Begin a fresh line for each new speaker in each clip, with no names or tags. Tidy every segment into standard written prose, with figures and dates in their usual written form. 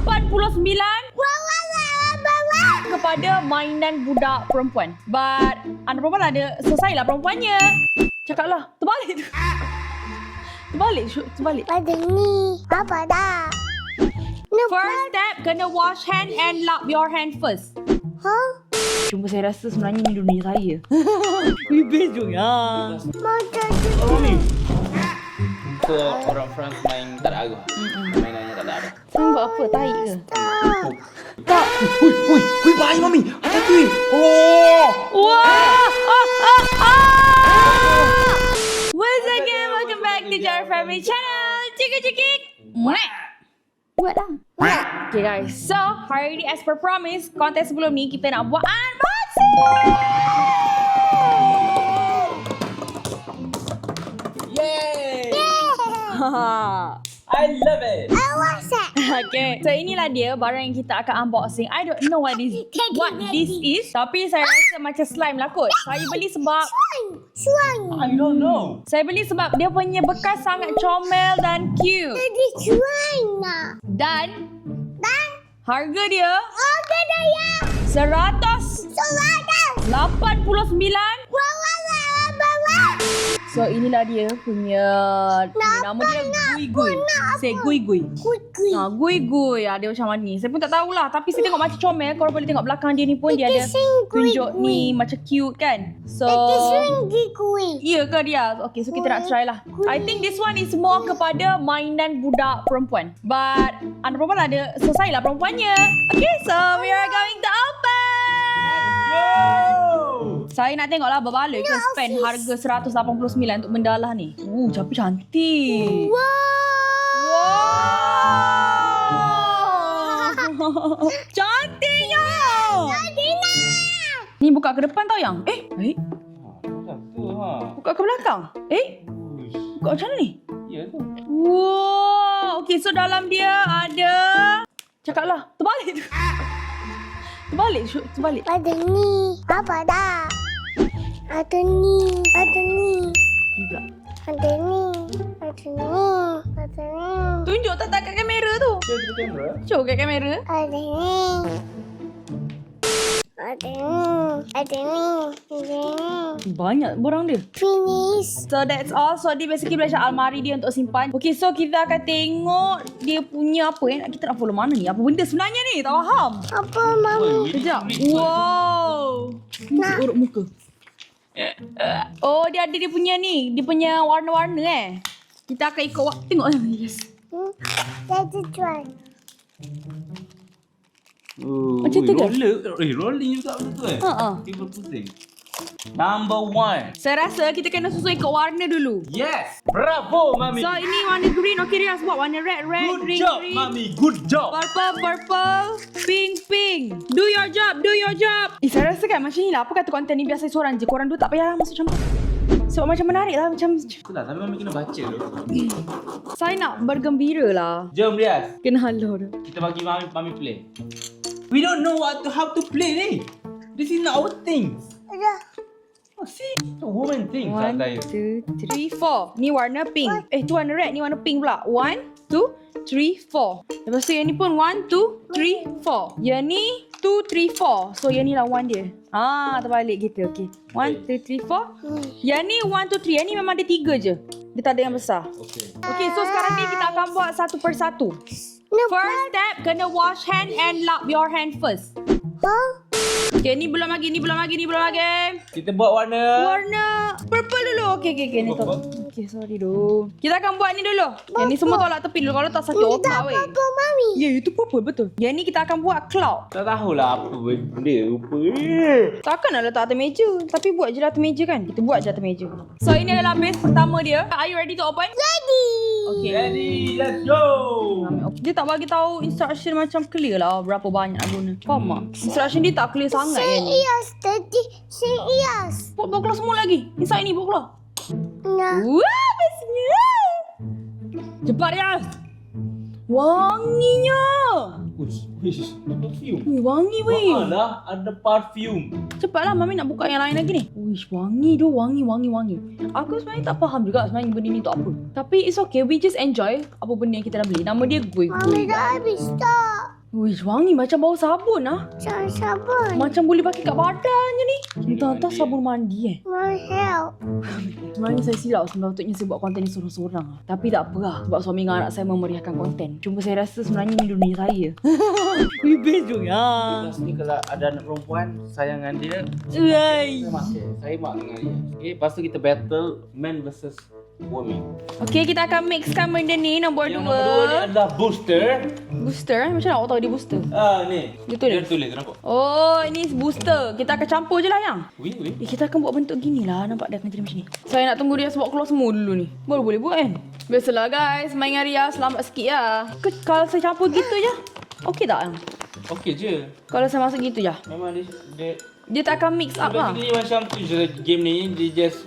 89 kepada mainan budak perempuan. But anak perempuan ada selesailah perempuannya. Cakaplah. Terbalik tu. Terbalik.
Ada ni. Apa dah?
First step, kena wash hand and lap your hand first.
Huh?
Cuma saya rasa sebenarnya ni dunia saya. Best juga.
Macam
Oh, Mami. So, orang France main tak ada arah. Mainannya tak ada arah.
Saya buat apa? Tahi ke?
Tak. Hui, bahaya Mami. Hati-hati. Oh.
Wah! Once again, welcome back to Jar Family Channel. Cikik. Buat lah. Okay guys, so hari ni as per promise, konten sebelum ni kita nak buat unboxing.
Yay! I love it.
Awas tak?
Okay, so inilah dia barang yang kita akan unboxing. I don't know what this is, tapi saya rasa macam slime lah kot. Saya beli sebab
Suang.
I don't know.
Saya beli sebab dia punya bekas sangat comel dan cute.
Jadi suang nak.
Dan harga dia
Harga daya.
189. So inilah dia punya nama dia Gui. Saya Gui.
Kuih.
Gui. Dia macam mana ni? Saya pun tak tahulah. Tapi saya tengok macam comel. Korang boleh tengok belakang dia ni pun dia ada tunjuk ni macam cute kan. So
Itu suang kuih.
iya ke dia? Okay, so kita nak try lah. I think this one is more kepada mainan budak perempuan. But anak perempuan ada selesailah perempuannya. Okay, so we are going to open. Saya nak tengoklah berbaloi ke spend harga 189 untuk benda lah ni. Tapi cantik. Wow. Cantiknya. Ni buka ke depan tau yang.
Macam tu ha.
Buka ke belakang. Buka macam mana ni?
Ya tu.
Wow. Okay, so dalam dia ada. Cakaplah. Terbalik tu. Terbalik.
Ada ni. Apa dah? Ada ni.
Pula.
Ada ni.
Tunjuk tak kat kamera tu.
Show kamera.
Show kat kamera.
Ada ni.
Banyak borang dia.
Finish.
So that's all. So dia basically belajar almari dia untuk simpan. Okay, so kita akan tengok dia punya apa kita nak follow mana ni? Apa benda sebenarnya ni? Tak faham.
Apa mami?
Sekejap. Wow. Ni urut muka. Oh, dia ada dia punya ni. Dia punya warna-warna Kita akan ikut waktu. Tengok. Yes.
Jadi try.
Macam tu ke?
Rolling juga macam tu Dia berpusing. Number 1.
Saya rasa kita kena susun ikut warna dulu.
Yes. Bravo Mami.
So ini warna green. Okay, Riaz buat warna red,
Good
green,
job
green.
Mami. Good job.
Purple, pink. Do your job. Saya rasa kan macam ni lah. Apa kata konten ni biasa seorang je. Korang dua tak payahlah masuk campur. Sebab macam menarik lah. Macam
Itulah, tapi Mami kena baca dulu.
saya nak bergembira lah.
Jom Riaz.
Kena halau dah.
Kita bagi Mami play. We don't know how to play ni. This is not our things.
Ada.
Oh, see? It's a woman thing.
1, 2, 3, 4. Ni warna pink. Tu warna red. Ni warna pink pula. 1, 2, 3, 4. Lepas tu yang ni pun 1, 2, 3, 4. Yang ni 2, 3, 4. So yang ni lah 1 dia. Terbalik kita. Okay. 1, 2, 3, 4. Yang ni 1, 2, 3. Yang ni memang ada 3 je. Dia tak ada yang besar. Okay, so sekarang ni kita akan buat satu persatu. First step, kena wash hand and lap your hand first.
Huh?
Okay, ni belum lagi.
Kita buat warna.
Purple dulu. Okay. Ni tu. Okay, sorry doh. Kita akan buat ni dulu. Yang ni semua tolak tepi dulu. Kalau tak sakit otak weh.
Apa mami?
Ya, itu purple betul. Yang ni kita akan buat cloud.
Tak tahulah apa benda rupa.
Takkan nak letak atas meja. Tapi buat je lah atas meja kan. Kita buat je atas meja. So, ini adalah base pertama dia. Are you ready to open?
Ready.
Okay.
Ready, let's go.
Dia tak bagi tahu instruction macam clear lah. Berapa banyak nak guna. Faham tak? Instruction dia tak clear sangat kan.
Serius.
Buat keluar semua lagi. Inside ni buat keluar.
Nah.
Wah, bestnya. Cepat ya. Wanginya.
Uish, ada perfume.
Wangi weh.
Lah, ada perfume.
Cepatlah Mami nak buka yang lain lagi ni. Uish, wangi tu, wangi. Aku sebenarnya tak faham juga sebenarnya benda ni untuk apa. Tapi it's okay, we just enjoy apa benda yang kita dah beli. Nama dia Gui
Mami
Gui.
dah habis tak?
Uish, wangi macam bau sabun ah.
Jangan sabun.
Macam boleh pakai kat badan je ni. Entah sabun mandi
My help.
Sebenarnya saya silap sepatutnya saya buat konten ni sorang-sorang. Tapi tak apa lah. Sebab suami dengan anak saya memeriahkan konten. Cuma saya rasa sebenarnya ni dunia saya. Best tu ya.
Kelas ni kalau ada anak perempuan, sayang dengan dia, saya mak dengan dia. Okay, lepas tu kita battle man versus woman.
Okay, kita akan mixkan benda ni nombor
Yang
2.
nombor 2 ni adalah booster.
Booster macam mana awak tahu dia booster?
Ni.
Dia tulis?
Dia tulis, nampak?
Oh, ini booster. Kita akan campur je lah yang.
Wih.
Kita akan buat bentuk gini lah. Nampak dia akan jadi macam ni. Saya nak tunggu dia sebab keluar semua dulu ni. Baru boleh buat kan? Biasalah guys, main dengan Ria selamat sikit lah. Kalau saya campur gitu je, okey tak yang?
Okey je.
Kalau saya masuk gitu je,
Memang
dia tak akan mix up lah.
basically macam tu je game ni. Dia just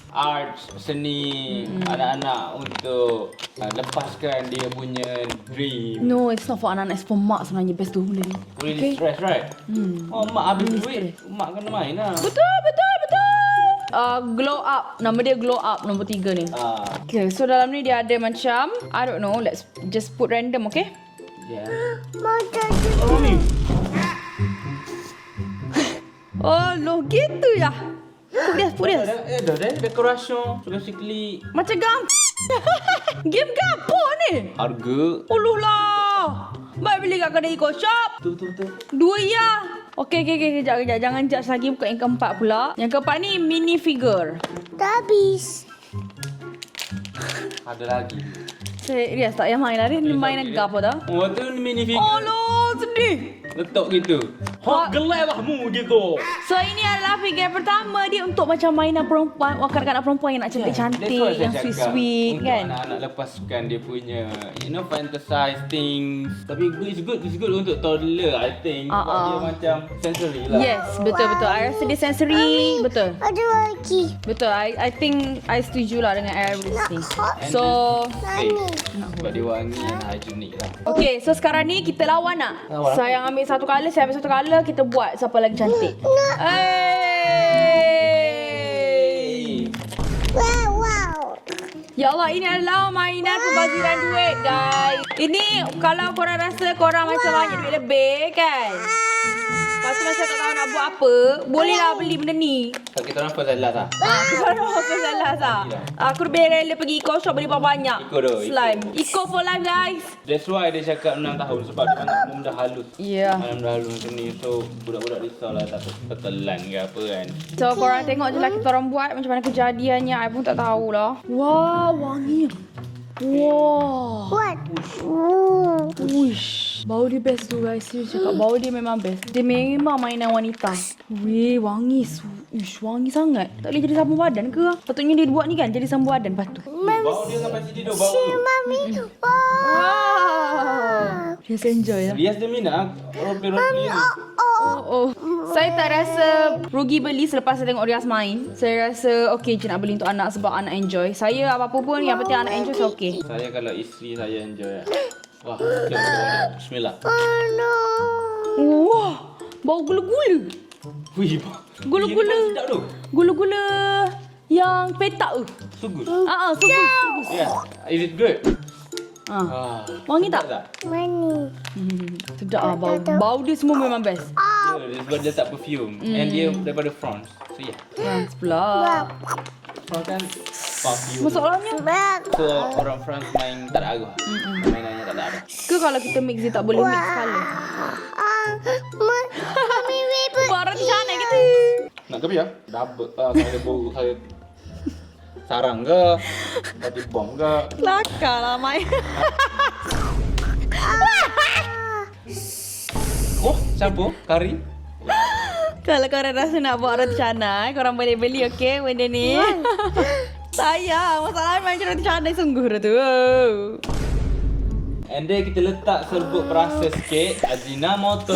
art, seni anak-anak untuk lepaskan dia punya dream.
No, it's not for anak-anak. It's for mak sebenarnya best tu benda ni.
Really stress, right? Oh, mak habis duit. Mak kena main lah.
Betul. Glow up. Nama dia glow up nombor 3 ni. Okay, so dalam ni dia ada macam, I don't know, let's just put random, okay?
Yeah.
Mata
Oh, ni.
Oh, loh gitu ya. Put dia.
Dah dekorasi. So basically
Macam game gapo ni?
harga.
Uluh lah. Baik beli kat kedai eco shop.
Betul.
2 ya. Okey, kejap. Jangan judge lagi, buka yang keempat pula. Yang keempat ni mini figure.
dah habis.
Ada lagi.
Rias tak payah main lah. Dia main dengan apa tau?
Oh, tu mini figure.
Oh loh, sedih.
Letak gitu. Hot gelap lah mu gitu.
So ini adalah figure pertama dia untuk macam mainan perempuan, kanak-kanak perempuan yang nak cantik-cantik, yang sweet-sweet kan.
Untuk anak-anak lepaskan dia punya fantasize things. Tapi it's good untuk toddler I think. Sebab dia macam sensory lah.
Yes, betul. I rasa dia sensory, betul.
Ada lagi.
Betul, I think I setuju lah dengan Airways ni.
And
So,
Nani.
sebab dia wangi and hygienic lah.
okay, so sekarang ni kita lawan nak.
Lawan.
Saya ambil satu colour, saya ambil satu colour, kita buat siapa lagi cantik. Hey!
Wow.
Ya Allah, ini adalah mainan pembaziran duit, guys. Ini kalau korang rasa korang macam banyak duit lebih, kan? Lepas tu macam tak tahu nak buat apa, bolehlah beli benda ni.
Tak kita orang first and last lah.
Kita orang apa salah sah. Aku lebih rela pergi eco shop beli banyak.
Eco tu,
Slime. Eco for life, guys.
That's why dia cakap 6 tahun sebab dia anak benda halus.
Ya.
Anak benda halus macam ni. So budak-budak risau lah tak tertelan ke apa kan.
So korang tengok je lah kita orang buat macam mana kejadiannya. I pun tak tahulah. Wah, wangi. Wah.
What?
Uish. Bau dia best tu guys. Serius cakap bau dia memang best. Dia memang mainan wanita. Weh, wangi. Uish, wangi sangat. Tak boleh jadi sabun badan ke? Patutnya dia buat ni kan jadi sabun badan lepas tu.
Bau dia sampai sini tu bau tu.
Mami.
Wow. Just enjoy lah.
Rias dia minat rompi-rompi ni.
Oh. Saya tak rasa rugi beli selepas saya tengok Rias main. Saya rasa okey je nak beli untuk anak sebab anak enjoy. Saya apa-apa pun yang penting anak enjoy so okey.
Saya kalau isteri saya enjoy. Wah, jom. Bismillah.
Oh no.
Wah, bau gula-gula.
Wih,
Gula-gula.
sedap tu.
Gula-gula yang petak tu.
Sungguh.
Sugus.
Yeah. Is it good?
Wangi tak?
Mani.
Sedap ah bau. Bau dia semua memang best.
Yeah, sebab dia tak perfume. And dia daripada France. So yeah.
France pula.
France kan perfume.
Masalahnya
So orang France main tak ada arah. Mainannya tak ada arah.
ke kalau kita mix dia tak boleh mix colour.
Mami ribut.
Barat sana gitu.
Nak ke biar? Double. Saya bau saya sarang ke? Tadi bom ke?
Kelakar lah main.
Oh, campur kari.
Kalau korang rasa nak buat roti canai, korang boleh beli okey benda ni. Sayang, masalahnya main roti canai sungguh dah tu.
And then kita letak serbuk perasa sikit, Ajinomoto.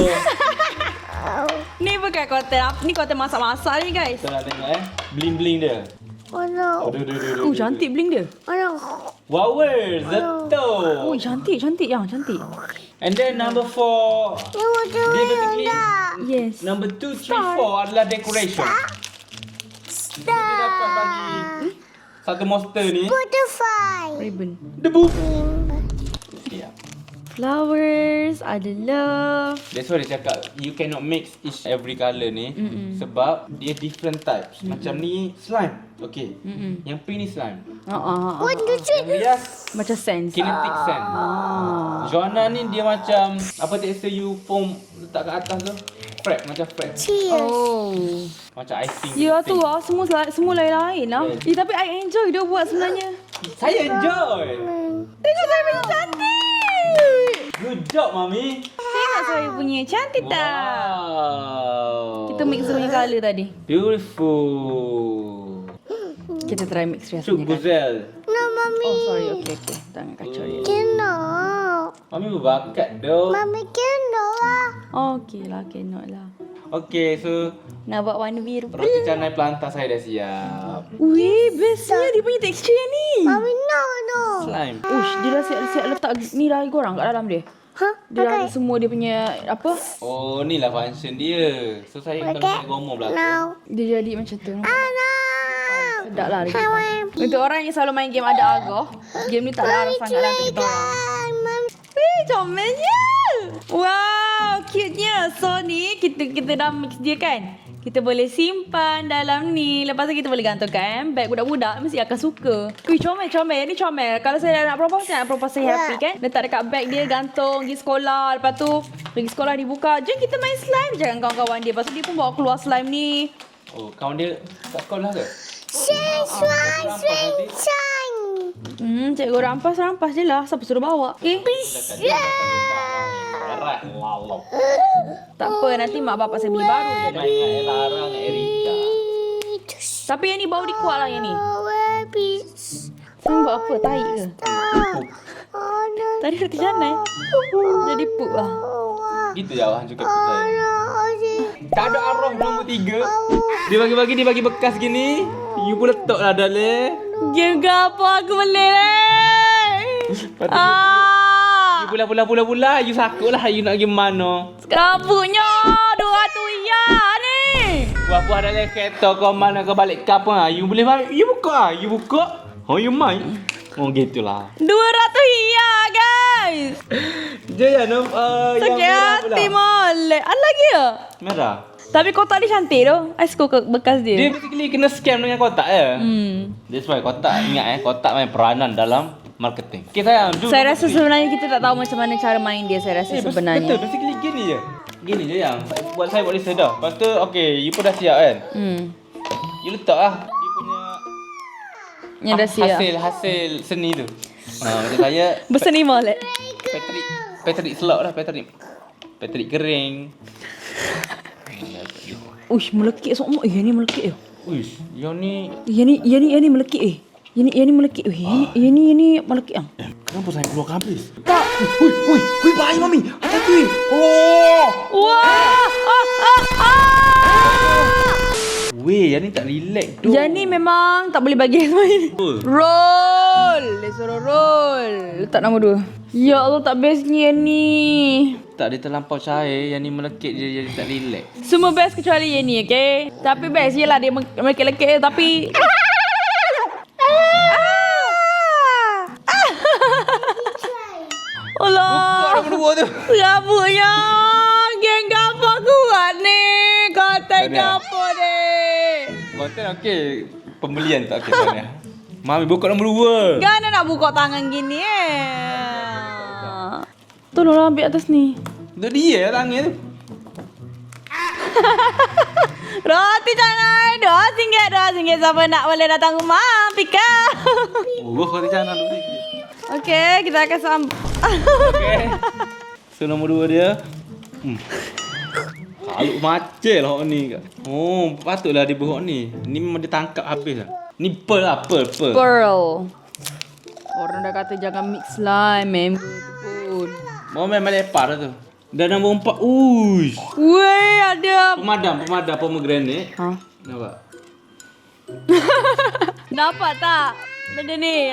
Ni bukan konten apa, ni konten masak-masak ni guys.
Kita nak tengok bling-bling dia.
Oh no.
Aduh.
Cantik bling dia.
Oh no.
Flowers. Betul.
Oh, cantik yang, cantik.
And then number 4. Dia basically
Yes.
number 2, 3, 4 adalah decoration. Kita dapat bagi satu monster ni
Butterfly.
Ribbon.
debu. Yeah.
Flowers, ada love.
That's why dia cakap you cannot mix each every colour ni. Sebab dia different types. Macam ni slime. Okay. Yang pink ni slime. Yang lias
Macam sense.
kinetic sand. Joanna ni dia macam apa texture you foam letak kat atas tu? Frap, macam frap.
Cheers.
Oh.
Macam icing.
Ya tu lah, semua lain-lain lah.
Yes.
Tapi I enjoy dia buat sebenarnya.
Saya enjoy.
Tengok saya punya cantik.
Good job, Mami.
Tengok saya punya cantik tak?
Wow.
Kita mix punya colour tadi.
Beautiful.
Kita try mix
Cuk
rasanya kan.
Guzel.
No, Mommy.
Oh sorry, okay. Jangan kacau dia.
Cannot.
Mami berbakat doh.
Mommy cannot lah.
Okay lah, cannot lah.
Okay, so
Nak buat warna biru.
roti canai pelantar saya dah siap.
Weh, bestnya dia punya tekstur yang ni.
Mommy no.
Slime.
Ush, dia dah siap letak ni dah goreng kat dalam dia.
Huh?
Dia dah ada semua dia punya apa?
Oh, ni lah function dia. So saya kalau saya ngomong belakang.
Now.
Dia jadi macam tu.
No.
Sedap lah dia. Untuk orang yang selalu main game ada agak, game ni tak ada arah sangat lah untuk kita orang. Weh, comelnya. Wow, cute-nya. So ni kita dah mix dia kan. Kita boleh simpan dalam ni. Lepas tu kita boleh gantung kat handbag. Budak-budak mesti akan suka. Wih, comel. Ni comel. Kalau saya nak propose, saya nak propose saya happy kan. Letak dekat bag dia, gantung, pergi sekolah. Lepas tu, pergi sekolah dibuka. Jom kita main slime. Jangan kawan-kawan dia. Lepas tu dia pun bawa keluar slime ni.
Oh, kawan dia kat sekolah ke?
Shine.
Cikgu rampas je lah. Siapa suruh bawa? Okay?
Erat. Lalau.
Tak apa, nanti mak bapak saya beli baru je.
Main dengan Lara dengan Erika.
Tapi yang ni bau dia kuat lah yang ni.
Peace.
Sekarang buat apa? Tahi ke?
Oh no.
Tadi roti canai. Jadi pup lah.
Gitu je orang cakap saya. Tak ada arwah nombor 3. Dia bagi bekas gini. You pun letak lah dalam.
Game ke apa aku boleh lah.
You pula. You sakut lah. You nak pergi mana?
Kabutnya 200 ya ni.
Buah-buah dalam kereta kau mana kau balik ke apa? You boleh main. You buka. Oh, you main. Oh, gitulah.
200 ya guys.
Jaya yang
Sakit
merah
hati
pula.
molek. Ada lagi ya?
Merah.
Tapi kotak dia cantik tu. I suka bekas
Dia
dia.
basically kena scam dengan kotak ya. That's why kotak. Ingat kotak main peranan dalam marketing. Okay sayang.
Saya rasa sebenarnya kita tak tahu macam mana cara main dia. Saya rasa
Betul,
sebenarnya.
basically gini je. Gini je yang saya buat list dah. Lepas tu okay, you pun dah siap kan. You letak lah dia punya
Yang dah siap.
hasil seni tu. Macam saya
Berseni molek.
Patrick slot lah Patrick kering.
Uish, melekit semua. Yang ni melekit je.
Uish, yang ni
Yang ni melekit Yang ni melekit. Yang ni melekit ah.
kenapa saya keluarkan habis?
Tak.
Hui, bahaya mami. Hati-hati. Oh.
Wah!
Weh, yang ni tak relax tu.
Yang ni memang tak boleh bagi main. Roll. Dia suruh roll. Letak nama 2. Ya Allah, tak bestnya ni.
Tak dia terlampau cair, yang ni melekit je jadi tak relax.
Semua best kecuali yang ni, okay? Tapi best je lah dia melekit-lekit tapi... Allah.
Buka nombor 2 tu.
Rabuknya. Geng gapo kuat ni. Konten
Tahniah.
gapo ni.
Konten okey, pembelian tak okey sana. Mami buka nombor 2.
Kan nak buka tangan gini Tolonglah ambil atas ni.
Tu dia tangan tu.
Roti canai RM2. Siapa nak boleh datang rumah. Pika.
Oh, kau jangan dulu.
Okey, kita akan sambung.
Okey. So nombor 2 dia. Kaluk macam lah hok ni. Oh, patutlah dia berhok ni. Ni memang dia tangkap habis lah. Ni pearl lah, pearl.
Pearl. Orang dah kata jangan mix slime, member tu pun.
Mau main melepar tu. Dah nombor 4. Uish.
Weh, ada.
Pemadam pomegranate.
Ha?
Nampak?
Dapat tak? Benda ni.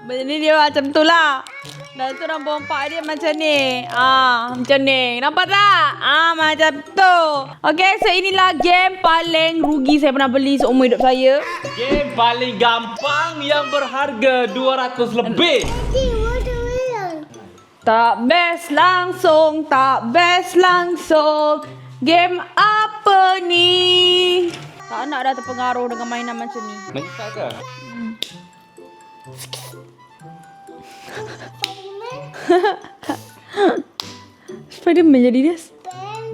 Benda ni dia macam tu lah. Dan tu orang bompak dia macam ni. Macam ni. Nampak tak? Macam tu. Okay, so inilah game paling rugi saya pernah beli seumur hidup saya.
Game paling gampang yang berharga 200 lebih.
Tak best langsung, tak best langsung. Game apa ni? Tak nak dah terpengaruh dengan mainan macam ni.
Menyesal ke?
Spiderman jadi dia.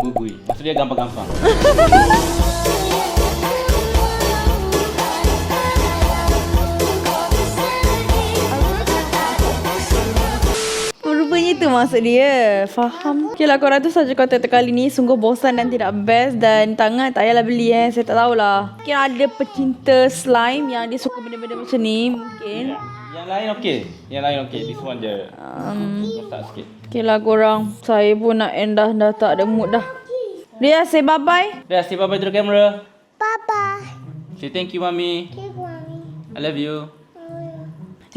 Bubui. Maksud dia gampang-gampang.
Rupanya itu maksud dia. Faham. Okay lah korang tu saja konten kali ni. Sungguh bosan dan tidak best. Dan tangan tak payahlah beli Saya tak tahulah. Mungkin ada pecinta slime yang dia suka benda-benda macam ni. Mungkin.
Yang lain okey. Yang lain okey. This one je. Rosak sikit.
Okay lah korang. Saya pun nak end dah. Dah tak ada mood dah. Ria, say bye-bye.
Dah, say bye-bye to the camera.
Bye-bye.
Say thank you, Mami.
Okay, Mami.
I love you.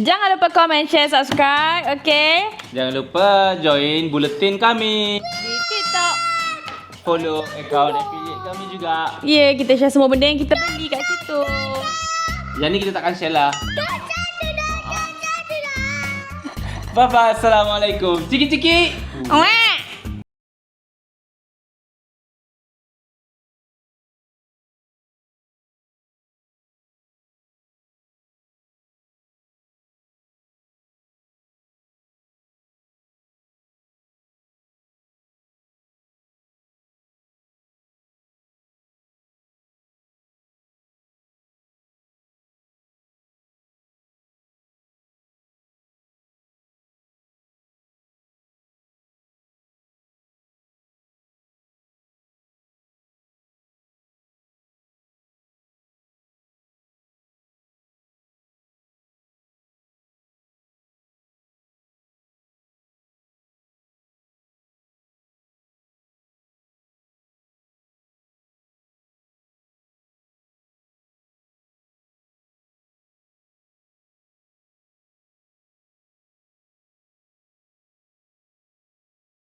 Jangan lupa komen, share, subscribe. Okay?
Jangan lupa join bulletin kami.
Di TikTok.
Follow akaun affiliate kami juga.
Yeah, kita share semua benda yang kita beli kat situ.
Yang ni kita takkan share lah. Bye-bye. Assalamualaikum. Ciki-ciki.
Wah.